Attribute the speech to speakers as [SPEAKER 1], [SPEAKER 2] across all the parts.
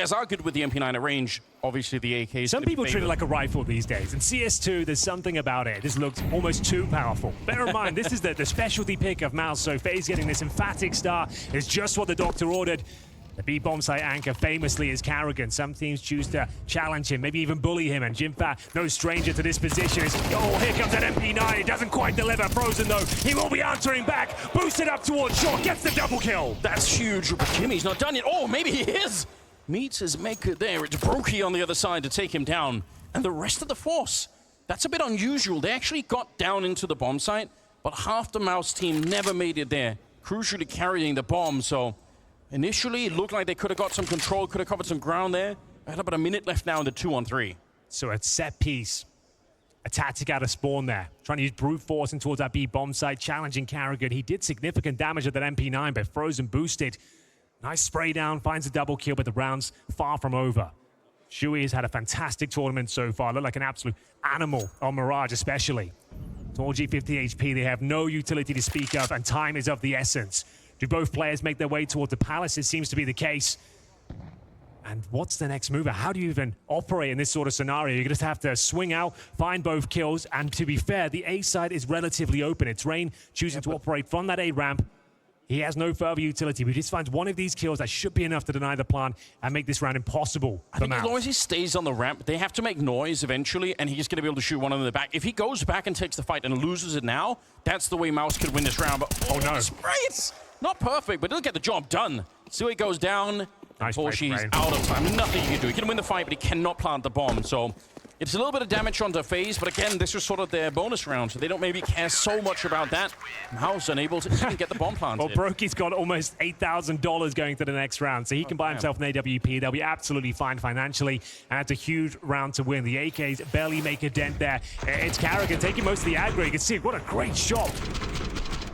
[SPEAKER 1] players are good with the MP9 at range. Obviously, the AK is
[SPEAKER 2] Some people treat it like a rifle these days. In CS2, there's something about it. This looks almost too powerful. Bear in mind, this is the specialty pick of Mouse, so FaZe getting this emphatic star is just what the doctor ordered. The B-bomb site anchor famously is Karrigan. Some teams choose to challenge him, maybe even bully him, and Jimfat, no stranger to this position. Oh, here comes that MP9. It doesn't quite deliver. Frozen, though, he will be answering back. Boosted up towards short, gets the double kill.
[SPEAKER 1] That's huge, but Jimmy's not done yet. Oh, maybe he is. Meets his maker there. It's Brokey on the other side to take him down. And the rest of the force, that's a bit unusual. They actually got down into the bomb site, but half the Mouse team never made it there, crucially carrying the bomb, so initially, it looked like they could have got some control, could have covered some ground there. I had about a minute left now in the 2-on-3.
[SPEAKER 2] So a set piece, a tactic out of spawn there. Trying to use brute force in towards that B-bomb site, challenging Karrigan. He did significant damage at that MP9, but Frozen boosted. Nice spray down, finds a double kill, but the round's far from over. Shui has had a fantastic tournament so far. Looked like an absolute animal on Mirage especially. Torgy 50 HP, they have no utility to speak of, and time is of the essence. Do both players make their way toward the Palace? It seems to be the case. And what's the next move? How do you even operate in this sort of scenario? You just have to swing out, find both kills, and to be fair, the A side is relatively open. It's Rain choosing to operate from that A ramp. He has no further utility, but he just finds one of these kills that should be enough to deny the plant and make this round impossible for Mouse.
[SPEAKER 1] As long as he stays on the ramp, they have to make noise eventually, and he's going to be able to shoot one in the back. If he goes back and takes the fight and loses it now, that's the way Mouse could win this round. But
[SPEAKER 2] oh no.
[SPEAKER 1] Sprays! Not perfect, but he'll get the job done. So he goes down.
[SPEAKER 2] Nice
[SPEAKER 1] Torchy's out of time. Nothing he can do. He can win the fight, but he cannot plant the bomb. So it's a little bit of damage onto FaZe, but again, this was sort of their bonus round, so they don't maybe care so much about that. Mouse unable to even get the bomb planted.
[SPEAKER 2] Well, Brokey's got almost $8,000 going to the next round, so he can buy himself an AWP. They'll be absolutely fine financially, and it's a huge round to win. The AKs barely make a dent there. It's Karrigan taking most of the aggro. You can see what a great shot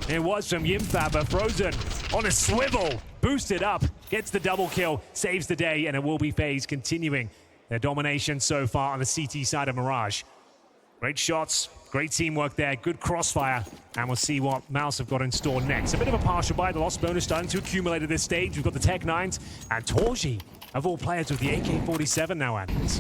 [SPEAKER 2] it was from Jimfat, but Frozen on a swivel, boosted up, gets the double kill, saves the day, and it will be FaZe continuing their domination so far on the CT side of Mirage. Great shots, great teamwork there, good crossfire, and we'll see what Mouse have got in store next. A bit of a partial buy, the lost bonus starting to accumulate at this stage. We've got the Tech-9s, and Torgy, of all players, with the AK-47 now, Anders.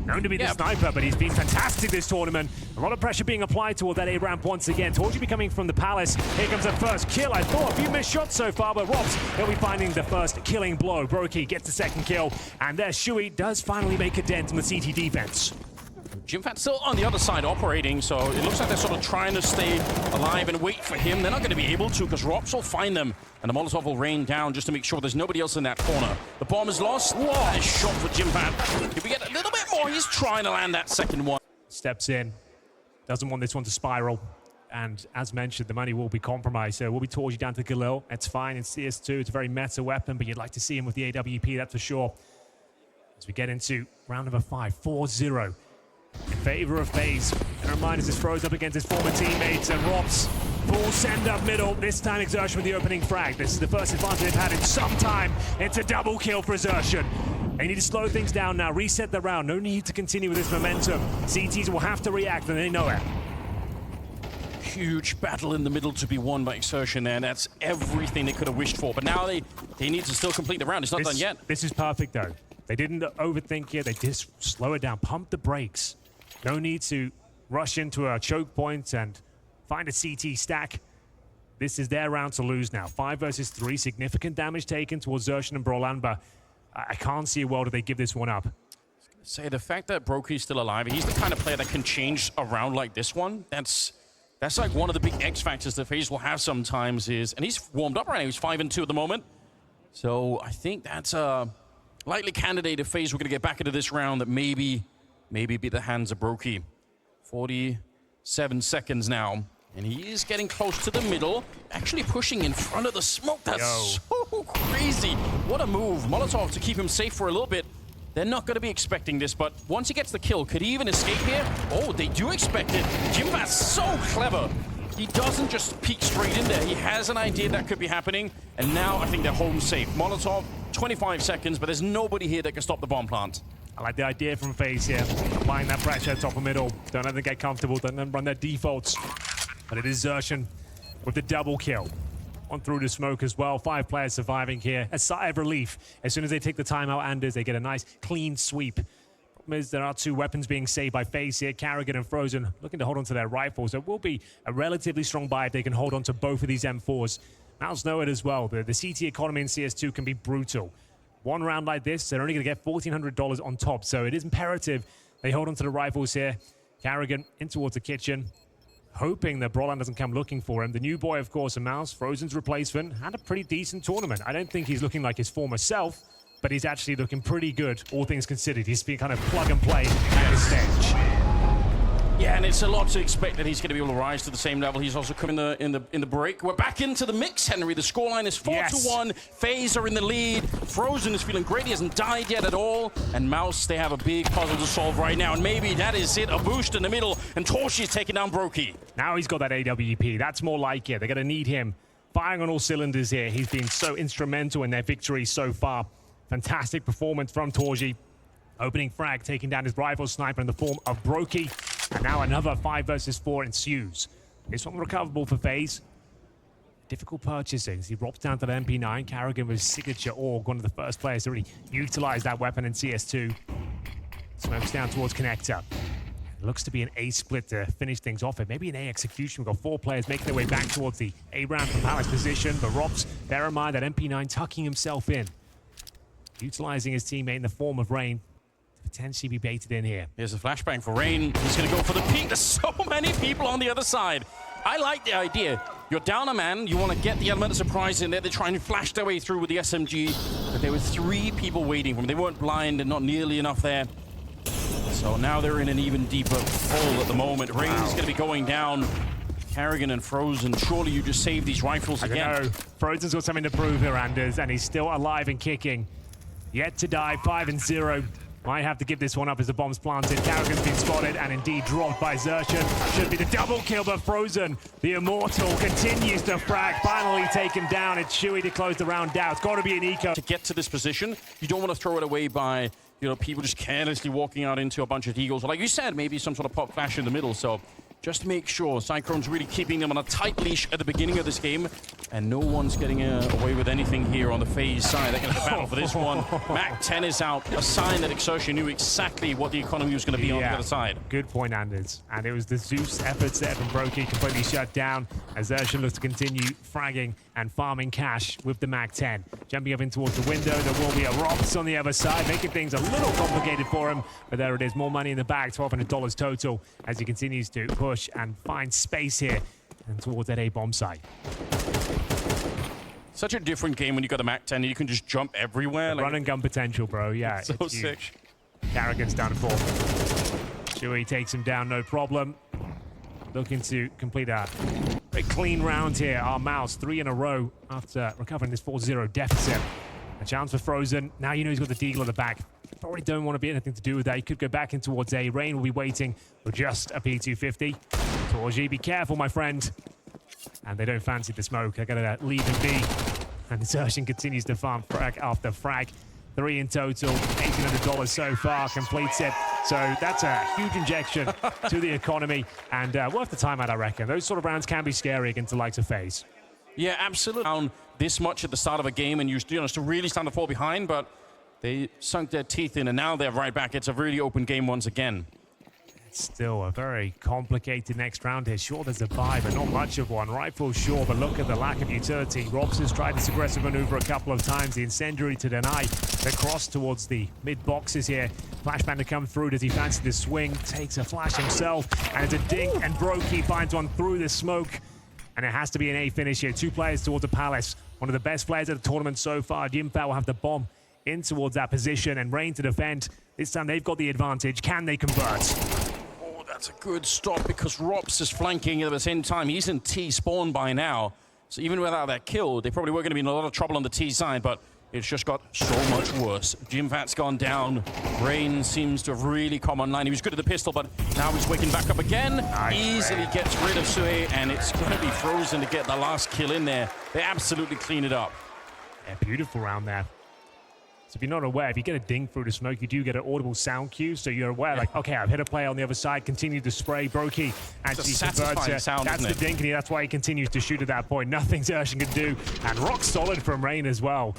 [SPEAKER 2] Known to be the sniper, but he's been fantastic this tournament. A lot of pressure being applied toward that A-ramp once again. Torgy coming from the Palace. Here comes the first kill. I thought a few missed shots so far, but Robs, he'll be finding the first killing blow. Brokey gets the second kill, and there Shui does finally make a dent in the CT defense.
[SPEAKER 1] Jimfat's still on the other side operating, so it looks like they're sort of trying to stay alive and wait for him. They're not going to be able to, because Rops will find them, and the Molotov will rain down just to make sure there's nobody else in that corner. The bomb is lost. Nice shot for Jimfat. If we get a little bit more, he's trying to land that second one.
[SPEAKER 2] Steps in, doesn't want this one to spiral, and as mentioned, the money will be compromised, so we'll be Torgy down to Galil. It's fine in CS2, it's a very meta weapon, but you'd like to see him with the AWP, that's for sure. As we get into round number 5, 4-0. In favor of FaZe. And reminders is Froze up against his former teammates, and Rops full send up middle. This time Exertion with the opening frag. This is the first advantage they've had in some time. It's a double kill for Exertion. They need to slow things down now, reset the round. No need to continue with this momentum. CTs will have to react, and they know it.
[SPEAKER 1] Huge battle in the middle to be won by Exertion there. That's everything they could have wished for. But now they need to still complete the round. It's not done yet.
[SPEAKER 2] This is perfect, though. They didn't overthink it. They just slow it down, pump the brakes. No need to rush into a choke point and find a CT stack. This is their round to lose now. 5 versus 3, significant damage taken towards Xerxes and Brolan, but I can't see a world where they give this one up.
[SPEAKER 1] Say the fact that Brokey's still alive, he's the kind of player that can change a round like this one. That's like one of the big X factors that FaZe will have sometimes is, and he's warmed up right now. He's 5-2 at the moment. So I think that's a likely candidate if FaZe were going to get back into this round that maybe be the hands of Brokey. 47 seconds now. And he is getting close to the middle, actually pushing in front of the smoke. That's so crazy. What a move. Molotov to keep him safe for a little bit. They're not going to be expecting this, but once he gets the kill, could he even escape here? Oh, they do expect it. Jimfat's so clever. He doesn't just peek straight in there. He has an idea that could be happening, and now I think they're home safe. Molotov, 25 seconds, but there's nobody here that can stop the bomb plant.
[SPEAKER 2] I like the idea from FaZe here. Applying that pressure top of middle. Don't let them get comfortable. Don't let them run their defaults. But it is Xerxes with the double kill. on through the smoke as well. 5 players surviving here. A sigh of relief. As soon as they take the timeout, Anders, they get a nice clean sweep. Problem is, there are 2 weapons being saved by FaZe here. Karrigan and Frozen looking to hold on to their rifles. It will be a relatively strong buy if they can hold on to both of these M4s. Mouse know it as well. The CT economy in CS2 can be brutal. One round like this, they're only going to get $1,400 on top. So it is imperative they hold on to the rifles here. Karrigan in towards the kitchen, hoping that Brollan doesn't come looking for him. The new boy, of course, a Mouse, Frozen's replacement, had a pretty decent tournament. I don't think he's looking like his former self, but he's actually looking pretty good, all things considered. He's been kind of plug and play at this stage.
[SPEAKER 1] Yeah, and it's a lot to expect that he's going to be able to rise to the same level. He's also come in the break. We're back into the mix, Henry. The scoreline is 4-1. FaZe are in the lead. Frozen is feeling great. He hasn't died yet at all. And Mouse, they have a big puzzle to solve right now. And maybe that is it. A boost in the middle. And Torshi is taking down Brokey.
[SPEAKER 2] Now he's got that AWP. That's more like it. They're going to need him firing on all cylinders here. He's been so instrumental in their victory so far. Fantastic performance from Torshi. Opening frag, taking down his rival sniper in the form of Brokey. And now another 5 versus 4 ensues. This one recoverable for FaZe. Difficult purchasing. He drops down to the MP9. Karrigan with his signature AUG, one of the first players to really utilize that weapon in CS2. Smokes down towards Connector. It looks to be an A split to finish things off. It may be an A execution. We've got 4 players making their way back towards the A round from Palace position. But Rops, bear in mind that MP9 tucking himself in. Utilizing his teammate in the form of Rain. Potentially be baited in here.
[SPEAKER 1] Here's a flashbang for Rain. He's going to go for the peak. There's so many people on the other side. I like the idea. You're down a man. You want to get the element of surprise in there. They're trying to flash their way through with the SMG. But there were 3 people waiting for them. They weren't blind and not nearly enough there. So now they're in an even deeper hole at the moment. Rain's going to be going down. Karrigan and Frozen, surely you just save these rifles again.
[SPEAKER 2] I don't know. Frozen's got something to prove here, Anders, and he's still alive and kicking. Yet to die, 5-0. Might have to give this one up as the bomb's planted. Karrigan's been spotted and indeed dropped by Xerxes. Should be the double kill, but Frozen, the immortal, continues to frag. Finally taken down. It's Shuey to close the round out. It's got to be an eco.
[SPEAKER 1] To get to this position, you don't want to throw it away by, people just carelessly walking out into a bunch of Eagles. Like you said, maybe some sort of pop flash in the middle. So just make sure Cyclone's really keeping them on a tight leash at the beginning of this game. And no one's getting away with anything here on the FaZe side. They're going to battle for this one. MAC-10 is out. A sign that Exertion knew exactly what the economy was going to be on the other side.
[SPEAKER 2] Good point, Anders. And it was the Zeus efforts there from Brokey completely shut down. Xerxes looks to continue fragging and farming cash with the MAC-10. Jumping up in towards the window. There will be a Rops on the other side, making things a little complicated for him. But there it is. More money in the bag, $1,200 total, as he continues to push and find space here and towards that A-bomb site.
[SPEAKER 1] Such a different game when you got a MAC-10 and you can just jump everywhere.
[SPEAKER 2] Run and gun potential, bro. Yeah,
[SPEAKER 1] so
[SPEAKER 2] it's
[SPEAKER 1] sick.
[SPEAKER 2] Karrigan's down to 4. Shuey takes him down, no problem. Looking to complete a very clean round here. Our Mouse, 3 in a row after recovering this 4-0 deficit. A chance for Frozen. Now you know he's got the Deagle at the back. Probably don't want to be anything to do with that. He could go back in towards A. Rain will be waiting for just a P250. Torji, be careful, my friend. And they don't fancy the smoke. They're going to leave him be. And Xerxes continues to farm frag after frag. 3 in total, $1,800 so far, completes it. So that's a huge injection to the economy and worth the timeout, I reckon. Those sort of rounds can be scary against the likes of FaZe.
[SPEAKER 1] Yeah, absolutely. Down this much at the start of a game and you know, to really stand to fall behind, but they sunk their teeth in and now they're right back. It's a really open game once again.
[SPEAKER 2] It's still a very complicated next round here. Sure, there's a buy, but not much of one. Rifle, sure, but look at the lack of utility. Robson's tried this aggressive maneuver a couple of times. The incendiary to deny the cross towards the mid-boxes here. Flashbang to come through. Does he fancy the swing? Takes a flash himself, and it's a dink, and Brokey finds one through the smoke. And it has to be an A finish here. 2 players towards the Palace. One of the best players at the tournament so far. Jimfat will have the bomb in towards that position, and Rain to defend. This time they've got the advantage. Can they convert?
[SPEAKER 1] That's a good stop because Rops is flanking at the same time. He's in T spawn by now. So even without that kill, they probably were going to be in a lot of trouble on the T side, but it's just got so much worse. Jimfat's gone down. Rain seems to have really come online. He was good at the pistol, but now he's waking back up again. Nice. Easily gets rid of Sue, and it's going to be Frozen to get the last kill in there. They absolutely clean it up.
[SPEAKER 2] Yeah, beautiful round there. So if you're not aware, if you get a ding through the smoke, you do get an audible sound cue. So you're aware, like, okay, I've hit a player on the other side, continue to spray. Brokey actually converts it.
[SPEAKER 1] Sound,
[SPEAKER 2] that's the Dinkany. That's why he continues to shoot at that point. Nothing Xerxin can do. And rock solid from Rain as well.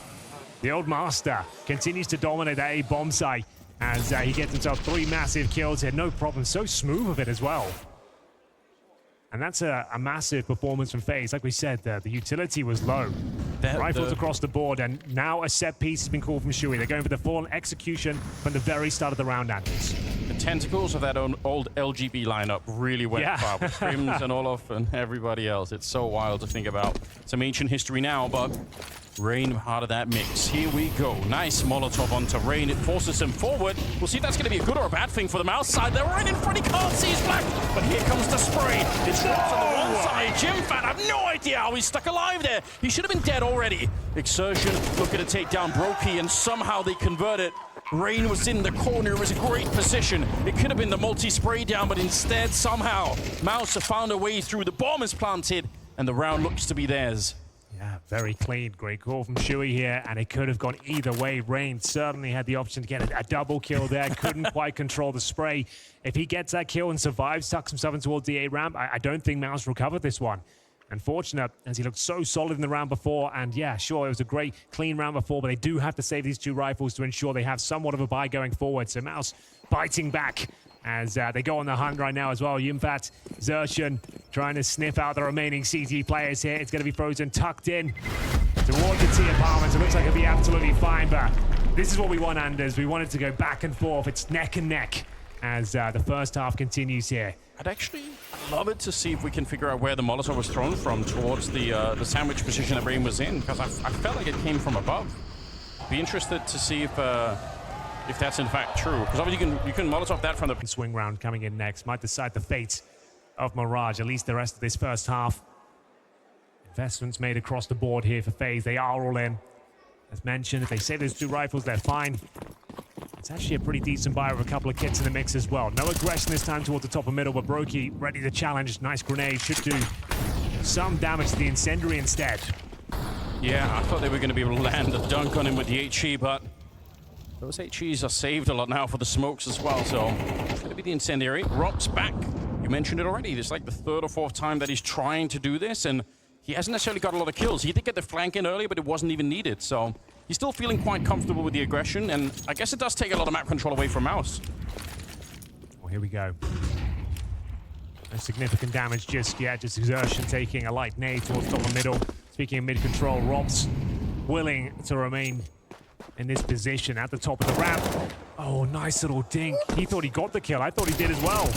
[SPEAKER 2] The old master continues to dominate that A bomb site as he gets himself 3 massive kills here. No problem. So smooth of it as well. And that's a massive performance from FaZe. Like we said, the utility was low. Rifles across the board, and now a set piece has been called from Shui. They're going for the full execution from the very start of the round, Anders.
[SPEAKER 1] The tentacles of that old LGB lineup really went far with Crims and Olof and everybody else. It's so wild to think about. Some ancient history now, but Rain part of that mix. Here we go. Nice Molotov onto Rain. It forces him forward. We'll see if that's going to be a good or a bad thing for them outside. They're right in front. He can't see his back, but here comes the spray. It's dropped on the one side. Jimfat, I have no idea how he's stuck alive there. He should have been dead already. Exertion looking to take down Brokey, and somehow they convert it. Rain was in the corner. It was a great position. It could have been the multi-spray down, but instead, somehow, Mouse have found a way through. The bomb is planted, and the round looks to be theirs.
[SPEAKER 2] Yeah, very clean. Great call from Shui here, and it could have gone either way. Rain certainly had the option to get a double kill there. Couldn't quite control the spray. If he gets that kill and survives, tucks himself in towards the A ramp, I don't think Mouse recovered this one. Unfortunate, as he looked so solid in the round before. And yeah, sure, it was a great, clean round before, but they do have to save these 2 rifles to ensure they have somewhat of a buy going forward. So Mouse biting back as they go on the hunt right now as well. Yimfat, Xerxin trying to sniff out the remaining CT players here. It's going to be Frozen tucked in towards the T apartments. It looks like it'll be absolutely fine, but this is what we want, Anders. We want it to go back and forth. It's neck and neck as the first half continues here.
[SPEAKER 1] I'd love it to see if we can figure out where the Molotov was thrown from towards the sandwich position that Rain was in, because I felt like it came from above. Be interested to see if that's in fact true, because obviously you can Molotov that from the
[SPEAKER 2] swing round coming in next. Might decide the fate of Mirage, at least the rest of this first half. Investments made across the board here for FaZe. They are all in. As mentioned, if they save those 2 rifles, they're fine. It's actually a pretty decent buy with a couple of kits in the mix as well. No aggression this time towards the top of middle, but Brokey ready to challenge. Nice grenade. Should do some damage to the incendiary instead.
[SPEAKER 1] Yeah, I thought they were going to be able to land a dunk on him with the HE, but those HEs are saved a lot now for the smokes as well, so it's going to be the incendiary. Rock's back. You mentioned it already. It's like the 3rd or 4th time that he's trying to do this, and he hasn't necessarily got a lot of kills. He did get the flank in earlier, but it wasn't even needed, so he's still feeling quite comfortable with the aggression, and I guess it does take a lot of map control away from Mouse.
[SPEAKER 2] Well, here we go. No significant damage just yet. Just Xerxin taking a light nade towards top of middle. Speaking of mid-control, Rob's willing to remain in this position at the top of the ramp. Oh, nice little dink. He thought he got the kill. I thought he did as well.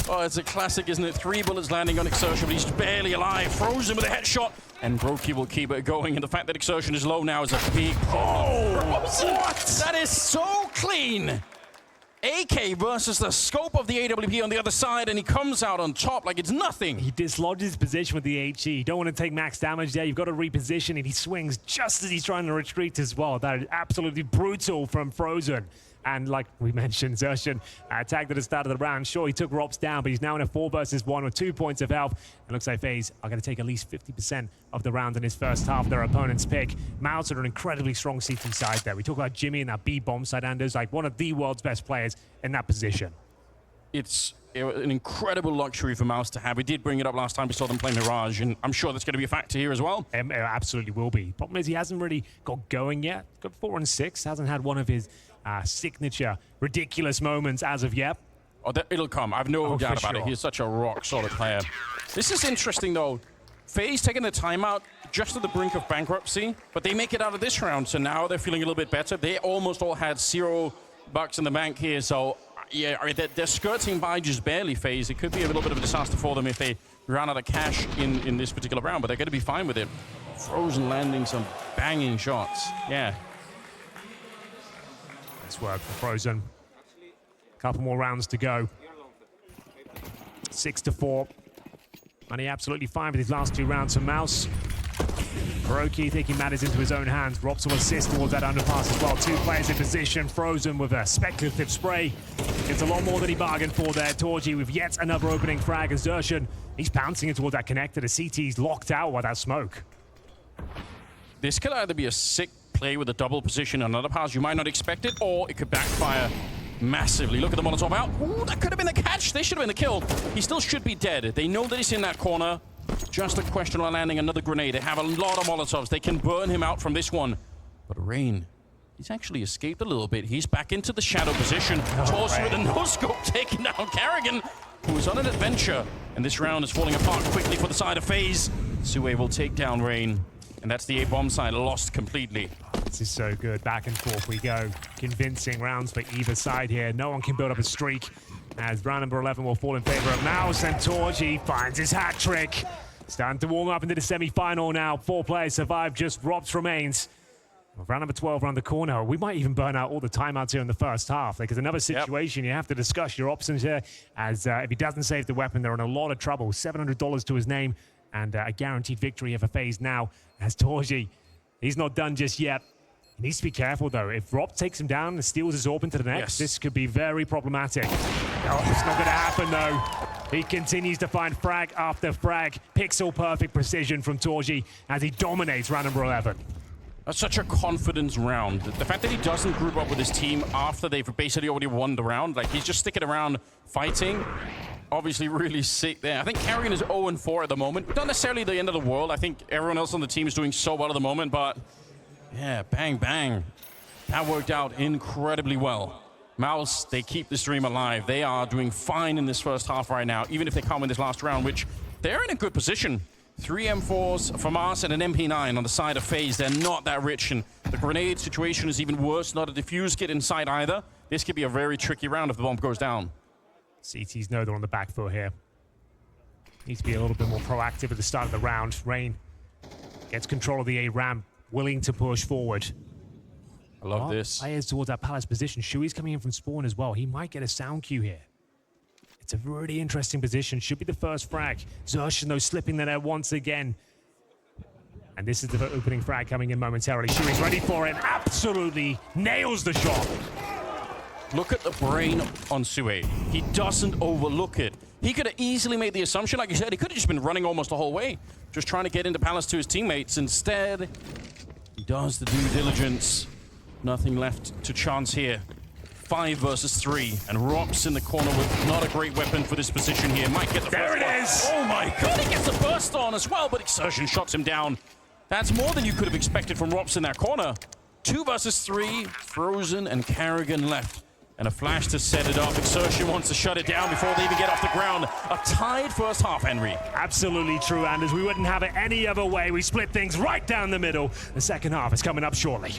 [SPEAKER 1] Oh, it's a classic, isn't it? 3 bullets landing on Exertion, but he's barely alive. Frozen with a headshot, and Brokey will keep it going. And the fact that Exertion is low now is a big problem. Oh, what? That is so clean. AK versus the scope of the AWP on the other side, and he comes out on top like it's nothing.
[SPEAKER 2] He dislodges his position with the HE. You don't want to take max damage there. You've got to reposition, and he swings just as he's trying to retreat as well. That is absolutely brutal from Frozen. And like we mentioned, Xerxin tagged at the start of the round. Sure, he took Rops down, but he's now in a 4 versus 1 with 2 points of health. It looks like FaZe are going to take at least 50% of the round in his first half. Their opponent's pick. Mouse are an incredibly strong CT side there. We talk about Jimmy and that B bomb side, Anders, like one of the world's best players in that position.
[SPEAKER 1] It's an incredible luxury for Mouse to have. We did bring it up last time we saw them play Mirage, and I'm sure that's going to be a factor here as well.
[SPEAKER 2] It absolutely will be. Problem is he hasn't really got going yet. Got 4 and 6. Hasn't had one of his signature ridiculous moments as of yet.
[SPEAKER 1] Oh, it'll come. I've no doubt about it. He's such a rock-solid player. This is interesting, though. FaZe taking the timeout just at the brink of bankruptcy, but they make it out of this round, so now they're feeling a little bit better. They almost all had $0 in the bank here, so yeah, they're skirting by just barely, FaZe. It could be a little bit of a disaster for them if they ran out of cash in this particular round, but they're going to be fine with it. Frozen landing some banging shots. Yeah.
[SPEAKER 2] Nice work for Frozen. Couple more rounds to go. 6-4. And he absolutely fine with his last 2 rounds for Mouse. Brokey taking matters into his own hands. Robs will assist towards that underpass as well. 2 players in position. Frozen with a speculative spray. It's a lot more than he bargained for there. Torgy with yet another opening frag. Xerxin, he's bouncing it towards that connector. The CT's locked out by that smoke.
[SPEAKER 1] This could either be a sick play with a double position on another pass, you might not expect it, or it could backfire massively. Look at the Molotov out. Ooh, that could have been the catch. They should have been the kill. He still should be dead. They know that he's in that corner. Just a question of landing another grenade. They have a lot of Molotovs. They can burn him out from this one. But Rain, he's actually escaped a little bit. He's back into the shadow position. Torso with a no-scope taking down Karrigan, who is on an adventure. And this round is falling apart quickly for the side of FaZe. Sue will take down Rain. And that's the A-bomb side lost completely.
[SPEAKER 2] This is so good. Back and forth we go. Convincing rounds for either side here. No one can build up a streak, as round number 11 will fall in favor of Mouse, and Torji finds his hat trick. Starting to warm up into the semi-final now. 4 players survive, just Robs remains. Round number 12 around the corner. We might even burn out all the timeouts here in the first half, because another situation you have to discuss your options here, as if he doesn't save the weapon, they're in a lot of trouble. $700 to his name, and a guaranteed victory of a FaZe now, as Torji, he's not done just yet. He needs to be careful, though. If Rob takes him down and steals his AWP into the next, this could be very problematic. Oh, it's not going to happen, though. He continues to find frag after frag. Pixel-perfect precision from Torji as he dominates round number 11.
[SPEAKER 1] That's such a confidence round. The fact that he doesn't group up with his team after they've basically already won the round, like he's just sticking around fighting, obviously really sick there. I think Karrigan is 0-4 at the moment. Not necessarily the end of the world. I think everyone else on the team is doing so well at the moment, but yeah, bang, bang. That worked out incredibly well. Mouse, they keep the stream alive. They are doing fine in this first half right now, even if they come in this last round, which they're in a good position. 3 M4s from us and an MP9 on the side of FaZe. They're not that rich, and the grenade situation is even worse. Not a defuse kit inside either. This could be a very tricky round if the bomb goes down.
[SPEAKER 2] CTs know they're on the back foot here. Needs to be a little bit more proactive at the start of the round. Rain gets control of the A ramp, willing to push forward.
[SPEAKER 1] I love this.
[SPEAKER 2] Players towards that Palace position. Shui's coming in from spawn as well. He might get a sound cue here. It's a really interesting position. Should be the first frag. Zershin, though, slipping there once again. And this is the opening frag coming in momentarily. Shui's ready for it. Absolutely nails the shot.
[SPEAKER 1] Look at the brain on Sue. He doesn't overlook it. He could have easily made the assumption, like you said, he could have just been running almost the whole way, just trying to get into Palace to his teammates. Instead, he does the due diligence. Nothing left to chance here. 5 versus 3, and Rops in the corner with not a great weapon for this position here. Might get the
[SPEAKER 2] there
[SPEAKER 1] first
[SPEAKER 2] it
[SPEAKER 1] one.
[SPEAKER 2] is!
[SPEAKER 1] Oh my god, he gets the burst on as well, but Exertion shots him down. That's more than you could have expected from Rops in that corner. 2 versus 3, Frozen and Karrigan left. And a flash to set it up. Exertion wants to shut it down before they even get off the ground. A tied first half, Henry.
[SPEAKER 2] Absolutely true, Anders. We wouldn't have it any other way. We split things right down the middle. The second half is coming up shortly.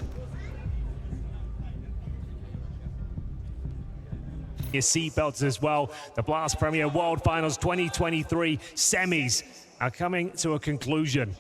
[SPEAKER 2] Your seatbelts as well. The Blast Premier World Finals 2023 semis are coming to a conclusion.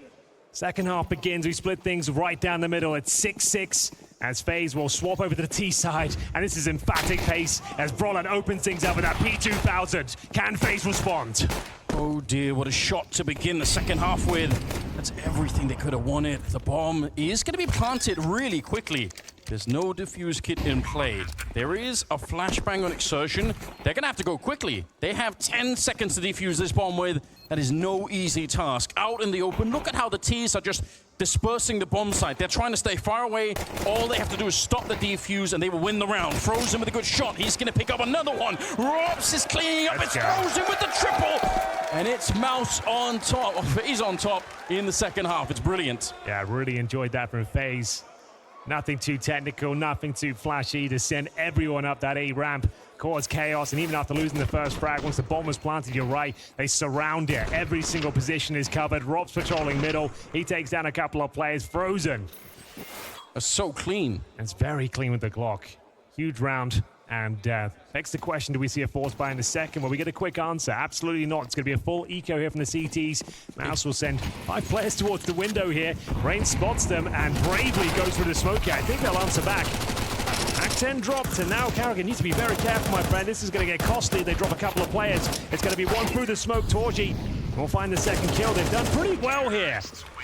[SPEAKER 2] Second half begins. We split things right down the middle. It's 6-6 as FaZe will swap over to the T side. And this is emphatic pace as Brollan opens things up with that P2000. Can FaZe respond?
[SPEAKER 1] Oh dear, what a shot to begin the second half with. That's everything they could have wanted. The bomb is going to be planted really quickly. There's no defuse kit in play. There is a flashbang on Exertion. They're going to have to go quickly. They have 10 seconds to defuse this bomb with. That is no easy task. Out in the open, look at how the T's are just dispersing the bomb site. They're trying to stay far away. All they have to do is stop the defuse and they will win the round. Frozen with a good shot. He's going to pick up another one. Robs is cleaning up. It's Frozen with the triple. And it's Mouse on top. He's on top in the second half. It's brilliant.
[SPEAKER 2] Yeah, I really enjoyed that from FaZe. Nothing too technical, nothing too flashy to send everyone up that A ramp, cause chaos, and even after losing the first frag, once the bomb was planted, you're right, they surround it. Every single position is covered. Rob's patrolling middle. He takes down a couple of players. Frozen.
[SPEAKER 1] That's so clean.
[SPEAKER 2] It's very clean with the Glock. Huge round. And begs the question, do we see a force buy in the second? Well, we get a quick answer. Absolutely not. It's going to be a full eco here from the CTs. Mouse will send 5 players towards the window here. Rain spots them and bravely goes for the smoke here. I think they'll answer back. Act-10 dropped, and now Karrigan needs to be very careful, my friend. This is going to get costly. They drop a couple of players. It's going to be one through the smoke. Torji will find the second kill. They've done pretty well here.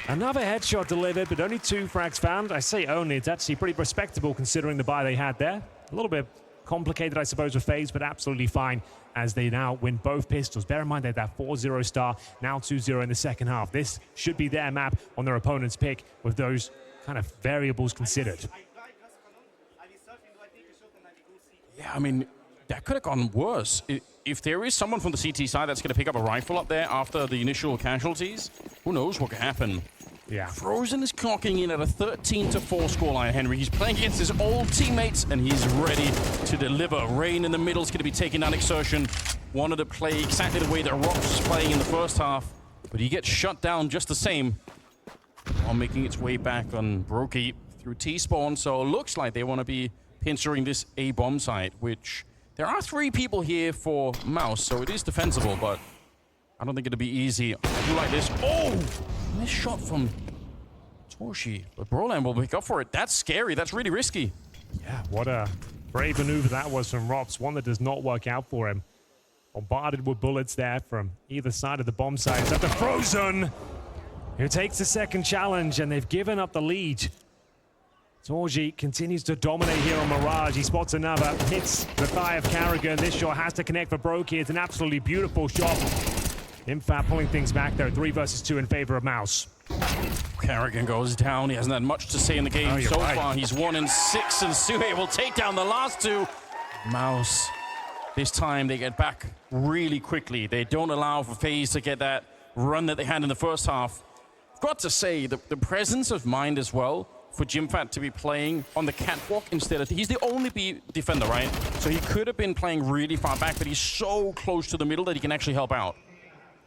[SPEAKER 2] Another headshot delivered, but only 2 frags found. I say only. It's actually pretty respectable considering the buy they had there. A little bit complicated, I suppose, with FaZe, but absolutely fine as they now win both pistols. Bear in mind they had that 4-0 star, now 2-0 in the second half. This should be their map on their opponent's pick with those kind of variables considered.
[SPEAKER 1] Yeah, I mean, that could have gone worse. If there is someone from the CT side that's going to pick up a rifle up there after the initial casualties, who knows what could happen.
[SPEAKER 2] Yeah.
[SPEAKER 1] Frozen is clocking in at a 13-4 scoreline, Henry. He's playing against his old teammates, and he's ready to deliver. Rain in the middle is going to be taking down Exertion. Wanted to play exactly the way that Rox was playing in the first half, but he gets shut down just the same while making its way back on Brokey through T-spawn. So it looks like they want to be pinchering this A bomb site, which there are 3 people here for Mouse, so it is defensible, but I don't think it'll be easy. I do like this. Oh! Nice shot from Torshi, but Brolan will pick up for it. That's scary. That's really risky.
[SPEAKER 2] Yeah, what a brave maneuver that was from Rops. One that does not work out for him. Bombarded with bullets there from either side of the bomb site. It's up to Frozen, who takes the second challenge, and they've given up the lead. Torji continues to dominate here on Mirage. He spots another, hits the thigh of Karrigan. This shot has to connect for Brokey. It's an absolutely beautiful shot. InFat pulling things back though, 3 versus 2 in favor of Mouse.
[SPEAKER 1] Karrigan goes down. He hasn't had much to say in the game so far. He's 1 in 6, and Suhe will take down the last 2. Mouse, this time they get back really quickly. They don't allow for FaZe to get that run that they had in the first half. I've got to say, the presence of mind as well for Jimfat to be playing on the catwalk instead of... He's the only B defender, right? So he could have been playing really far back, but he's so close to the middle that he can actually help out.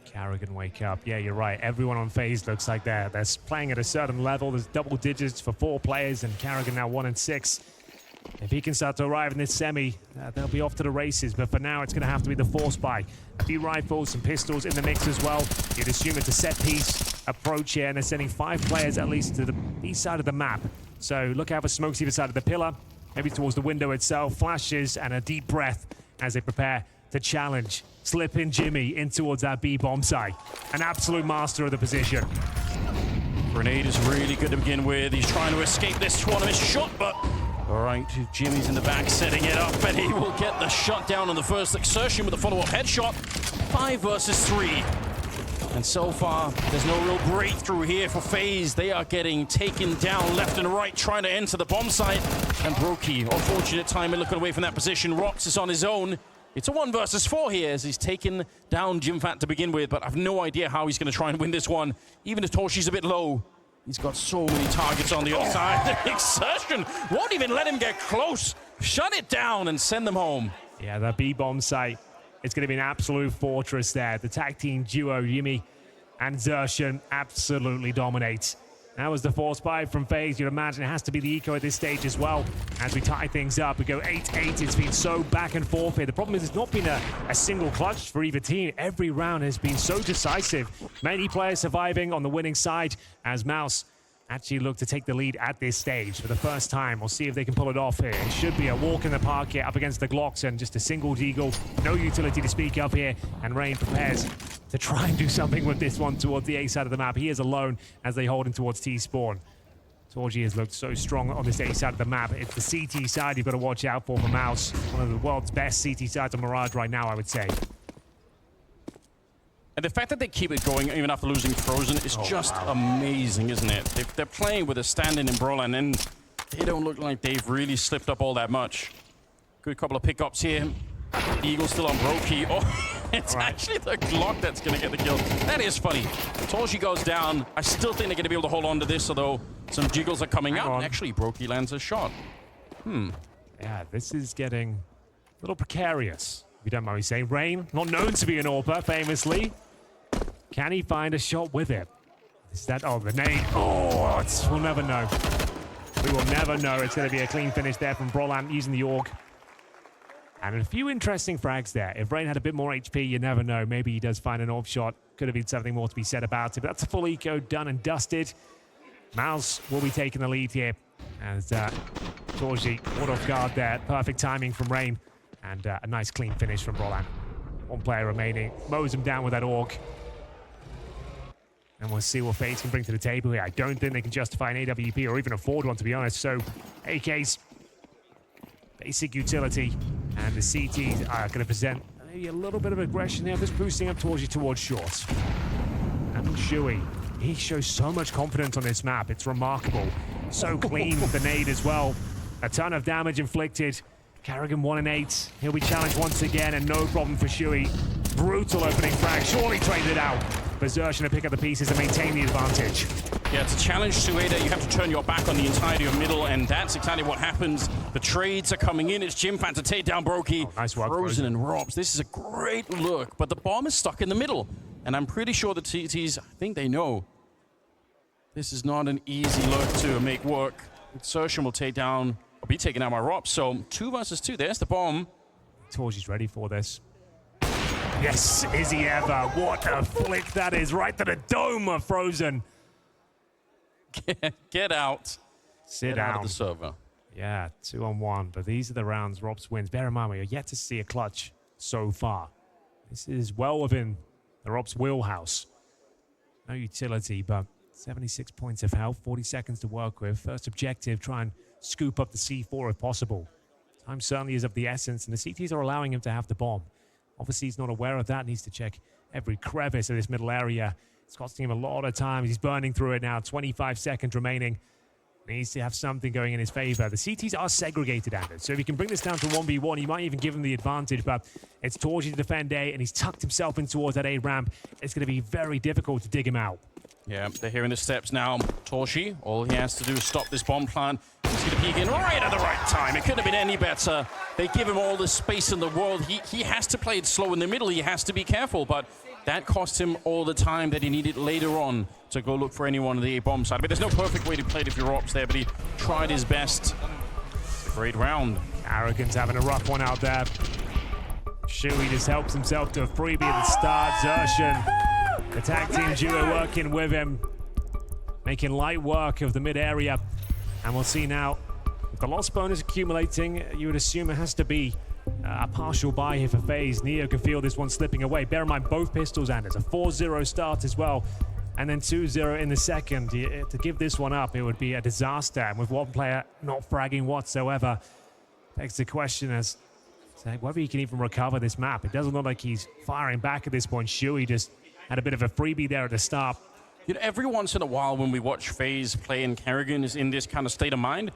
[SPEAKER 2] Karrigan wake up. Yeah, you're right. Everyone on FaZe looks like they're playing at a certain level. There's double digits for 4 players, and Karrigan now 1 in 6. If he can start to arrive in this semi, they'll be off to the races. But for now, it's going to have to be the Force Buy. A few rifles, some pistols in the mix as well. You'd assume it's a set-piece approach here, and they're sending 5 players at least to the east side of the map. So look out for smokes either side of the pillar, maybe towards the window itself. Flashes and a deep breath as they prepare to challenge. Slip in Jimmy in towards that B bomb site. An absolute master of the position.
[SPEAKER 1] Grenade is really good to begin with. He's trying to escape this tournament shot, but all right, Jimmy's in the back setting it up, and he will get the shot down on the first Exertion with a follow-up headshot. 5 versus 3. And so far, there's no real breakthrough here for FaZe. They are getting taken down left and right, trying to enter the bomb site. And Brokey, unfortunate timing, looking away from that position. Rox is on his own. It's a 1 versus 4 here as he's taken down Jimfat to begin with, but I've no idea how he's going to try and win this one. Even if Torshi's a bit low, he's got so many targets on the other side. Exertion won't even let him get close. Shut it down and send them home.
[SPEAKER 2] Yeah, that B bomb site, it's going to be an absolute fortress there. The tag team duo, Yimi and Xertion, absolutely dominate. That was the Force Buy from FaZe. You'd imagine it has to be the eco at this stage as well. As we tie things up, we go 8-8. It's been so back and forth here. The problem is it's not been a single clutch for either team. Every round has been so decisive. Many players surviving on the winning side as Mouse actually look to take the lead at this stage for the first time. We'll see if they can pull it off here. It should be a walk in the park here up against the Glocks, and just a single deagle. No utility to speak of here, and Rain prepares to try and do something with this one towards the A side of the map. He is alone as they hold him towards T-spawn. Torji has looked so strong on this A side of the map. It's the CT side you've got to watch out for Mouse. One of the world's best CT sides on Mirage right now, I would say.
[SPEAKER 1] And the fact that they keep it going even after losing Frozen is just amazing, isn't it? They're playing with a stand-in Brolan, and they don't look like they've really slipped up all that much. Good couple of pickups here. Eagle still on Brokey. Oh, it's actually the Glock that's going to get the kill. That is funny. Torshi goes down. I still think they're going to be able to hold on to this, although some jiggles are coming out. Actually, Brokey lands a shot.
[SPEAKER 2] Yeah, this is getting a little precarious, if you don't mind me saying. Rain, not known to be an AWPer, famously. Can he find a shot with it? Is that, oh, the nade. Oh, we'll never know. We will never know. It's going to be a clean finish there from Brolan using the AUG. And a few interesting frags there. If Rain had a bit more HP, you never know. Maybe he does find an AWP shot. Could have been something more to be said about it. But that's a full eco done and dusted. Mouse will be taking the lead here. As Torji caught off guard there. Perfect timing from Rain. And a nice clean finish from Brolan. 1 player remaining. Mows him down with that AUG. And we'll see what FaZe can bring to the table here. I don't think they can justify an AWP or even afford one, to be honest. So, AK's basic utility. And the CTs are going to present maybe a little bit of aggression here. Just boosting up towards short. And Shui, he shows so much confidence on this map. It's remarkable. So clean with the nade as well. A ton of damage inflicted. Karrigan 1-8. He'll be challenged once again, and no problem for Shui. Brutal opening frag. Surely traded it out. But Zertian to pick up the pieces and maintain the advantage.
[SPEAKER 1] Yeah, it's a challenge to Ada. You have to turn your back on the entirety of middle, and that's exactly what happens. The trades are coming in. It's Jimfan to take down Brokey.
[SPEAKER 2] Oh, nice work,
[SPEAKER 1] Frozen and Robs. This is a great look, but the bomb is stuck in the middle. And I'm pretty sure the TTs, I think they know. This is not an easy look to make work. Zertian will take down, or be taken out by Robs. So 2 versus 2. There's the bomb.
[SPEAKER 2] Torchi's ready for this. Yes, is he ever? What a flick that is, right to the dome of Frozen.
[SPEAKER 1] Get out.
[SPEAKER 2] Sit
[SPEAKER 1] Get
[SPEAKER 2] down.
[SPEAKER 1] out of the server.
[SPEAKER 2] Yeah, 2-on-1, but these are the rounds Robs wins. Bear in mind, we are yet to see a clutch so far. This is well within the Robs wheelhouse. No utility, but 76 points of health, 40 seconds to work with. First objective, try and scoop up the C4 if possible. Time certainly is of the essence, and the CTs are allowing him to have the bomb. Obviously, he's not aware of that, needs to check every crevice of this middle area. It's costing him a lot of time. He's burning through it now, 25 seconds remaining. He needs to have something going in his favor. The CTs are segregated, Anders, so if he can bring this down to 1v1, he might even give him the advantage, but it's Torchi to defend A, and he's tucked himself in towards that A ramp. It's going to be very difficult to dig him out.
[SPEAKER 1] Yeah, they're hearing the steps now. Torchi, all he has to do is stop this bomb plant. He's going to peek in right at the right time. It couldn't have been any better. They give him all the space in the world. He has to play it slow in the middle. He has to be careful, but that cost him all the time that he needed later on to go look for anyone on the A-bomb side. But there's no perfect way to play it if you're Ops there, but he tried his best. It's a great round.
[SPEAKER 2] Karrigan's having a rough one out there. Shui just helps himself to a freebie at the start. Zertian, the tag team duo working with him, making light work of the mid-area. And we'll see now, with the loss bonus accumulating, you would assume it has to be a partial buy here for FaZe. Neo can feel this one slipping away. Bear in mind, both pistols, and it's a 4-0 start as well, and then 2-0 in the second. To give this one up, it would be a disaster. And with one player not fragging whatsoever, begs the question as to whether he can even recover this map. It doesn't look like he's firing back at this point. Shui just had a bit of a freebie there at the start.
[SPEAKER 1] You know, every once in a while when we watch FaZe play and Karrigan is in this kind of state of mind,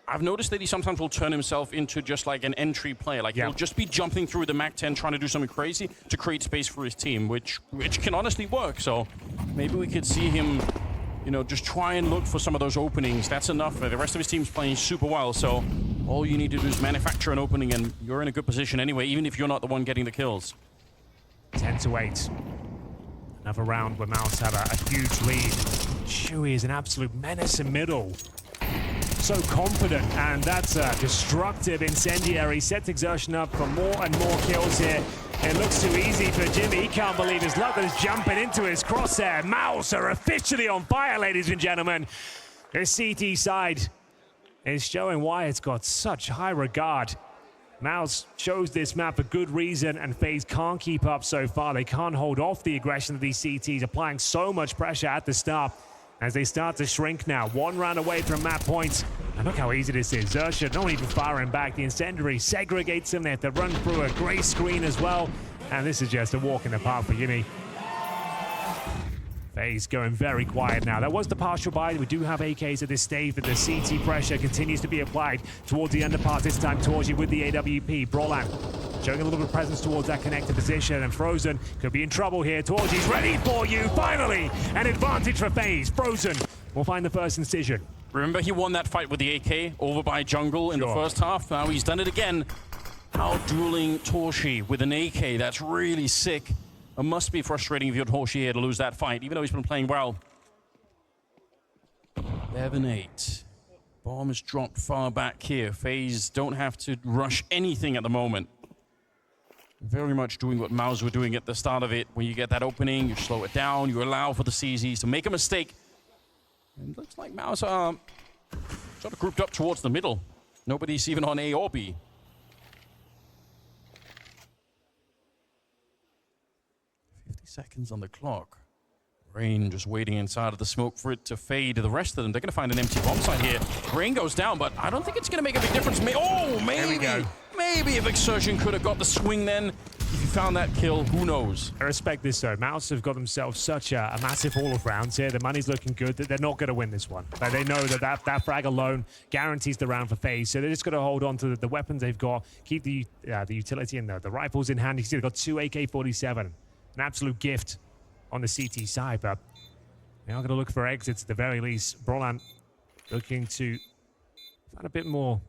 [SPEAKER 1] I've noticed that he sometimes will turn himself into just like an entry player. Like he'll just be jumping through the MAC-10 trying to do something crazy to create space for his team, which can honestly work. So maybe we could see him, you know, just try and look for some of those openings. That's enough. The rest of his team's playing super well. So all you need to do is manufacture an opening and you're in a good position anyway, even if you're not the one getting the kills.
[SPEAKER 2] 10-8. Another round where Mouse have a huge lead. Shui is an absolute menace in middle. So confident, and that's a destructive incendiary. Sets Exertion up for more and more kills here. It looks too easy for Jimmy. He can't believe his luck that is jumping into his crosshair. Mouse are officially on fire, ladies and gentlemen. This CT side is showing why it's got such high regard. Mouse chose this map for good reason, and FaZe can't keep up so far. They can't hold off the aggression of these CTs, applying so much pressure at the start as they start to shrink now. One round away from map points. And look how easy this is. Zertian not even firing back. The incendiary segregates them. They have to run through a gray screen as well. And this is just a walk in the park for Jimmy. FaZe going very quiet now. That was the partial buy. We do have AKs at this stage, but the CT pressure continues to be applied towards the underpass. This time, Torchi with the AWP. Brolan showing a little bit of presence towards that connected position, and Frozen could be in trouble here. Torchi's ready for you, finally! An advantage for FaZe. Frozen will find the first incision.
[SPEAKER 1] Remember, he won that fight with the AK over by Jungle in the first half. Now he's done it again. Out-dueling Torchi with an AK. That's really sick. It must be frustrating if you're Torchi here to lose that fight, even though he's been playing well. 11-8. Bomb is dropped far back here. FaZe don't have to rush anything at the moment. Very much doing what Mouse were doing at the start of it. When you get that opening, you slow it down, you allow for the CZs to make a mistake. And it looks like Mouse are sort of grouped up towards the middle. Nobody's even on A or B. 50 seconds on the clock. Rain just waiting inside of the smoke for it to fade. The rest of them, they're going to find an empty bomb site here. Rain goes down, but I don't think it's going to make a big difference. Oh, maybe. Maybe if Exertion could have got the swing then. if you found that kill, who knows?
[SPEAKER 2] I respect this though. Mouse have got themselves such a massive haul of rounds here. The money's looking good. That they're not going to win this one. Like, they know that frag alone guarantees the round for FaZe. So they're just going to hold on to the weapons they've got, keep the utility and the rifles in hand. You see they've got 2 AK-47, an absolute gift on the CT side. But they are going to look for exits at the very least. Brolan looking to find a bit more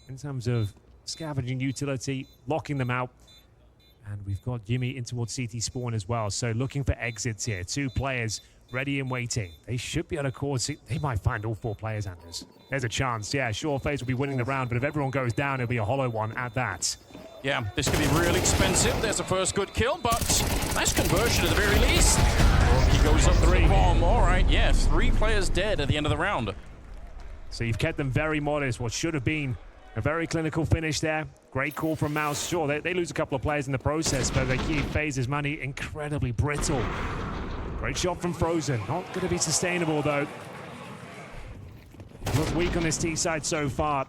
[SPEAKER 2] in terms of scavenging utility, locking them out. And we've got Jimmy in towards CT spawn as well. So looking for exits here. 2 players ready and waiting. They should be able to cause... They might find all 4 players, Anders. There's a chance. Yeah, sure, FaZe will be winning the round, but if everyone goes down, it'll be a hollow one at that.
[SPEAKER 1] Yeah, this could be really expensive. There's a first good kill, but nice conversion at the very least. He goes up 3 bomb. All right, yeah, 3 players dead at the end of the round.
[SPEAKER 2] So you've kept them very modest. What should have been a very clinical finish there. Great call from Mouse. Sure, they lose a couple of players in the process, but they keep FaZe's money incredibly brittle. Great shot from Frozen. Not going to be sustainable, though. Look weak on this T side so far.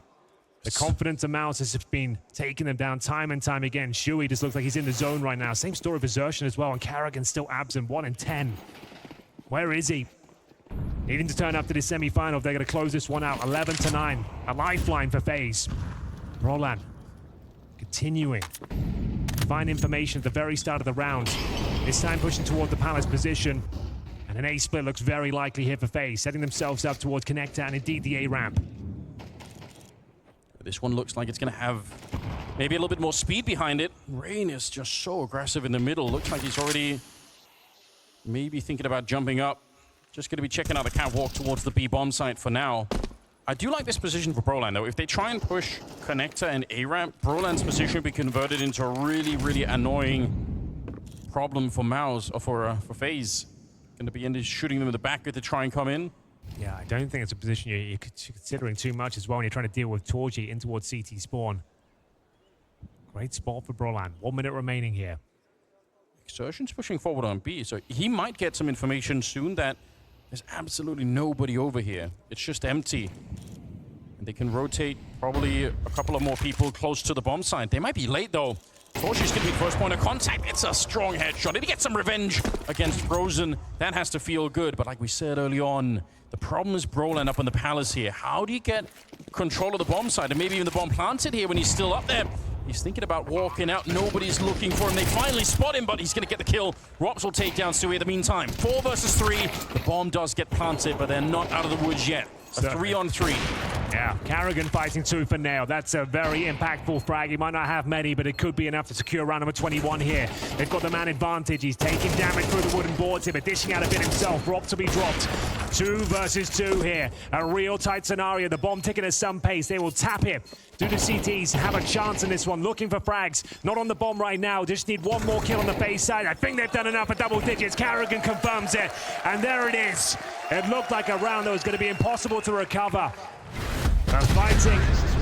[SPEAKER 2] The confidence of Mouse has been taking them down time and time again. Shuey just looks like he's in the zone right now. Same story for Xertion as well, and Karrigan still absent. 1 in 10. Where is he? Needing to turn up to the semi-final if they're going to close this one out. 11-9. A lifeline for FaZe. Brolan continuing to find information at the very start of the round. This time pushing toward the Palace position. And an A split looks very likely here for FaZe, setting themselves up towards Connector and indeed the A ramp.
[SPEAKER 1] This one looks like it's going to have maybe a little bit more speed behind it. Rain is just so aggressive in the middle. Looks like he's already maybe thinking about jumping up. Just going to be checking out the catwalk towards the B bomb site for now. I do like this position for Brolan, though. If they try and push Connector and A-Ramp, Brolan's position will be converted into a really, really annoying problem for Mouse, or for FaZe. Going to be into shooting them in the back to try and come in.
[SPEAKER 2] Yeah, I don't think it's a position you're considering too much as well when you're trying to deal with Torji in towards CT spawn. Great spot for Brolan. 1 minute remaining here.
[SPEAKER 1] Xertion's pushing forward on B, so he might get some information soon that there's absolutely nobody over here. It's just empty. And they can rotate probably a couple of more people close to the bomb site. They might be late, though. Torchi's going to be the first point of contact. It's a strong headshot. Did he get some revenge against Frozen? That has to feel good. But like we said early on, the problem is Brolan up on the Palace here. How do you get control of the bomb site? And maybe even the bomb planted here when he's still up there. He's thinking about walking out. Nobody's looking for him. They finally spot him, but he's going to get the kill. Rops will take down Sui in the meantime. 4 versus 3. The bomb does get planted, but they're not out of the woods yet. A 3-on-3.
[SPEAKER 2] Yeah, Karrigan fighting tooth for nail. That's a very impactful frag. He might not have many, but it could be enough to secure round number 21 here. They've got the man advantage. He's taking damage through the wooden boards here, but dishing out a bit himself. Rob to be dropped. 2 versus 2 here. A real tight scenario. The bomb ticking at some pace. They will tap it. Do the CTs have a chance in this one? Looking for frags. Not on the bomb right now. Just need 1 more kill on the FaZe side. I think they've done enough for double digits. Karrigan confirms it. And there it is. It looked like a round that was going to be impossible to recover. They're fighting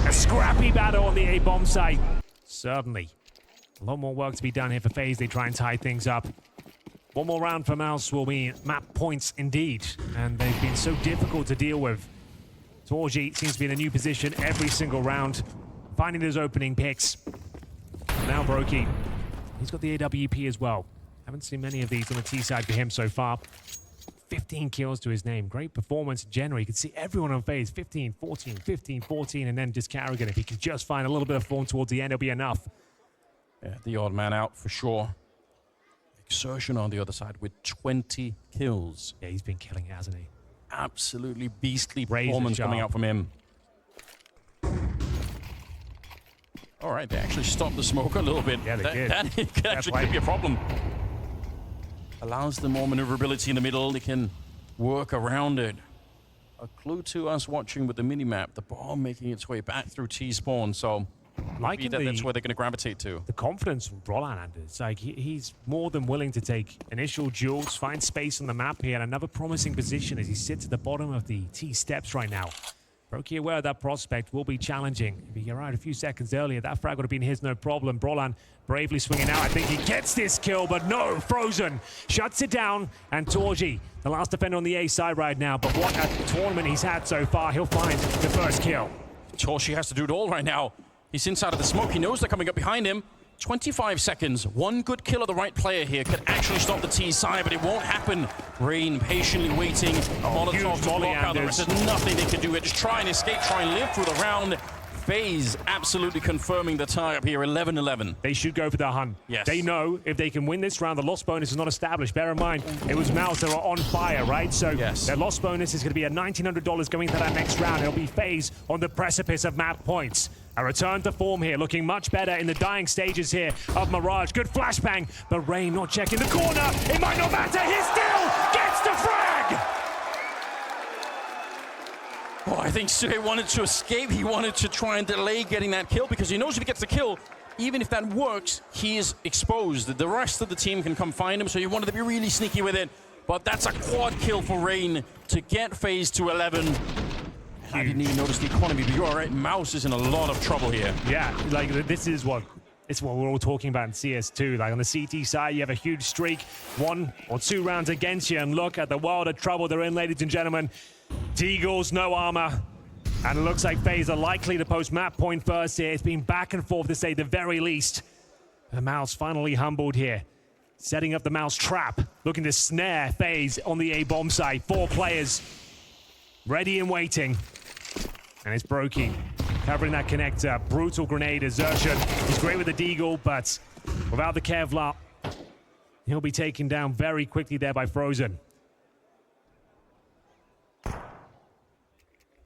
[SPEAKER 2] a scrappy battle on the A bomb site. Certainly. A lot more work to be done here for FaZe. They try and tie things up. 1 more round for Mouse will be map points indeed. And they've been so difficult to deal with. Torji seems to be in a new position every single round, finding those opening picks. Now Brokey, he's got the AWP as well. Haven't seen many of these on the T side for him so far. 15 kills to his name. Great performance in general. You can see everyone on FaZe. 15, 14, 15, 14, and then just Karrigan. If he can just find a little bit of form towards the end, it'll be enough.
[SPEAKER 1] Yeah, the odd man out for sure. Xertion on the other side with 20 kills.
[SPEAKER 2] Yeah, he's been killing it, hasn't he?
[SPEAKER 1] Absolutely beastly performance coming out from him. All right, they actually stopped the smoke a little bit.
[SPEAKER 2] Yeah, they did.
[SPEAKER 1] That could actually be a problem. Allows them more maneuverability in the middle. They can work around it. A clue to us watching with the minimap, the bomb making its way back through T-spawn, so maybe that's where they're going to gravitate to.
[SPEAKER 2] The confidence from Brolan, Anders. Like, he's more than willing to take initial duels, find space on the map here, and another promising position as he sits at the bottom of the T steps right now. Brokey aware that prospect will be challenging. If he arrived a few seconds earlier, that frag would have been his, no problem. Brolan bravely swinging out. I think he gets this kill, but no, Frozen shuts it down. And Torji, the last defender on the A side right now, but what a tournament he's had so far. He'll find the first kill.
[SPEAKER 1] Torji has to do it all right now. He's inside of the smoke. He knows they're coming up behind him. 25 seconds. One good kill of the right player here could actually stop the T side, but it won't happen. Rain patiently waiting. Molotov to block out the rest. There's nothing they can do here. Just try and escape, try and live through the round. FaZe absolutely confirming the tie up here, 11-11.
[SPEAKER 2] They should go for the hunt.
[SPEAKER 1] Yes.
[SPEAKER 2] They know if they can win this round, the loss bonus is not established. Bear in mind, it was Mouse that were on fire, right? So their loss bonus is going to be at $1,900 going into that next round. It'll be FaZe on the precipice of map points. A return to form here, looking much better in the dying stages here of Mirage. Good flashbang, but Rain not checking the corner. It might not matter. He still gets the frag!
[SPEAKER 1] Oh, I think Suhei wanted to escape. He wanted to try and delay getting that kill because he knows if he gets the kill, even if that works, he is exposed. The rest of the team can come find him, so he wanted to be really sneaky with it. But that's a quad kill for Rain to get FaZe to 11. I didn't even notice the economy, but you're all right. Mouse is in a lot of trouble here.
[SPEAKER 2] Yeah, like this is what we're all talking about in CS2. Like on the CT side, you have a huge streak, 1 or 2 rounds against you, and look at the world of trouble they're in, ladies and gentlemen. Deagles, no armor. And it looks like FaZe are likely to post map point first here. It's been back and forth to say the very least. The Mouse finally humbled here. Setting up the Mouse trap. Looking to snare FaZe on the A bomb site. 4 players ready and waiting. And it's Brokey covering that connector. Brutal grenade as Xerxon. He's great with the Deagle, but without the Kevlar, he'll be taken down very quickly there by Frozen.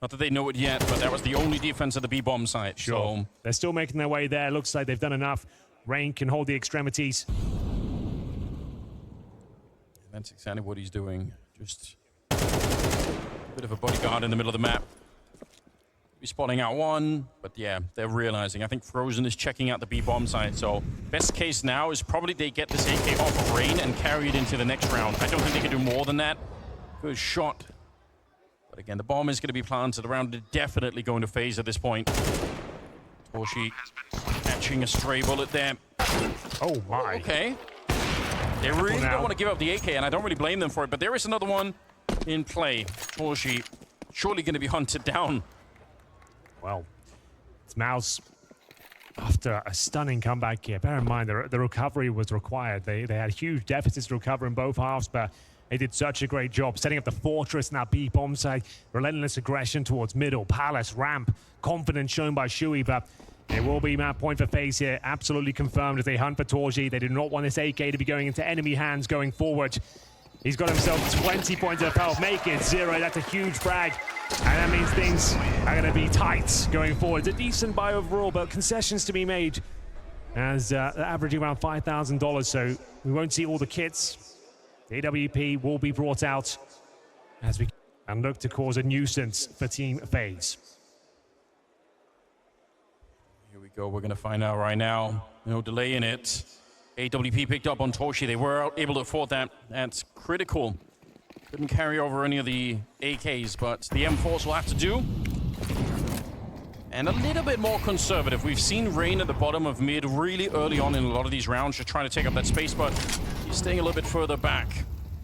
[SPEAKER 1] Not that they know it yet, but that was the only defense of the B-bomb site.
[SPEAKER 2] Sure.
[SPEAKER 1] So
[SPEAKER 2] they're still making their way there. Looks like they've done enough. Rain can hold the extremities.
[SPEAKER 1] That's exactly what he's doing. Just a bit of a bodyguard in the middle of the map. He's spotting out one, but yeah, they're realizing. I think Frozen is checking out the B-bomb site. So best case now is probably they get this AK off of Rain and carry it into the next round. I don't think they can do more than that. Good shot. But again, the bomb is going to be planted. The round is definitely going to FaZe at this point. Torshi catching a stray bullet there.
[SPEAKER 2] Oh my.
[SPEAKER 1] Okay. They really don't want to give up the AK, and I don't really blame them for it, but there is another one in play. Torshi surely going to be hunted down.
[SPEAKER 2] Well, it's Mouse after a stunning comeback here. Bear in mind, the recovery was required. They had huge deficits to recover in both halves, but they did such a great job setting up the fortress in that B-bomb site. Relentless aggression towards middle, palace, ramp. Confidence shown by Shui, but it will be map point for FaZe here. Absolutely confirmed as they hunt for Torji. They do not want this AK to be going into enemy hands going forward. He's got himself 20 points of health. Make it 0. That's a huge frag. And that means things are going to be tight going forward. It's a decent buy overall, but concessions to be made as averaging around $5,000. So we won't see all the kits. The AWP will be brought out as we and look to cause a nuisance for Team FaZe.
[SPEAKER 1] Here we go. We're going to find out right now. No delay in it. AWP picked up on Torshi. They were able to afford that. That's critical. Couldn't carry over any of the AKs, but the M4s will have to do. And a little bit more conservative. We've seen Rain at the bottom of mid really early on in a lot of these rounds, just trying to take up that space, but he's staying a little bit further back.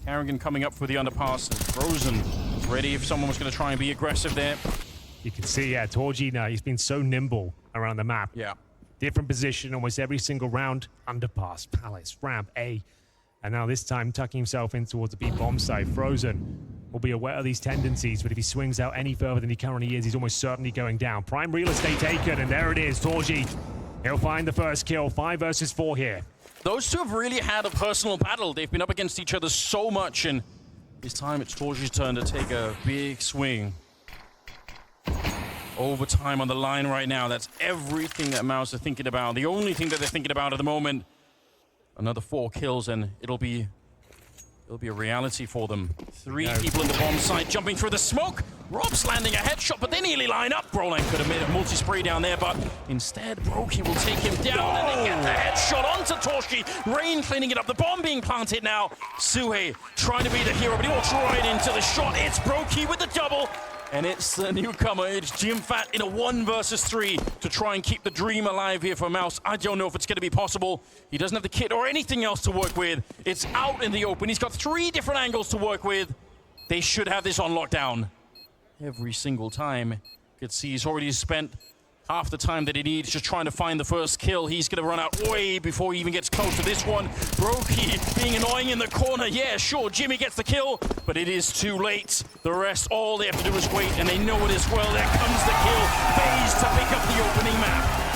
[SPEAKER 1] Carrigan coming up for the underpass. Frozen ready if someone was going to try and be aggressive there.
[SPEAKER 2] You can see, yeah, Torji now, he's been so nimble around the map.
[SPEAKER 1] Yeah.
[SPEAKER 2] Different position almost every single round. Underpass, palace, ramp, A. And now this time tucking himself in towards the B-bomb site. Frozen will be aware of these tendencies, but if he swings out any further than he currently is, he's almost certainly going down. Prime real estate taken, and there it is, Torji. He'll find the first kill, 5 versus 4 here.
[SPEAKER 1] Those two have really had a personal battle. They've been up against each other so much, and this time it's Torji's turn to take a big swing. Overtime on the line right now. That's everything that Mouse are thinking about. The only thing that they're thinking about at the moment. Another 4 kills, and it'll be a reality for them. 3 people in the bomb site jumping through the smoke. Rob's landing a headshot, but they nearly line up. Broline could have made a multi-spray down there, but instead, Brokey will take him down, and they get the headshot onto Torshi. Rain cleaning it up. The bomb being planted now. Suhei trying to be the hero, but he walks right into the shot. It's Brokey with the double. And it's the newcomer, it's Jimfat in a 1 versus 3 to try and keep the dream alive here for Mouse. I don't know if it's going to be possible. He doesn't have the kit or anything else to work with. It's out in the open. He's got 3 different angles to work with. They should have this on lockdown every single time. You can see he's already spent half the time that he needs, just trying to find the first kill. He's going to run out way before he even gets close to this one. Brokey being annoying in the corner. Yeah, sure, Jimmy gets the kill, but it is too late. The rest, all they have to do is wait, and they know it as well. There comes the kill. FaZe to pick up the opening map.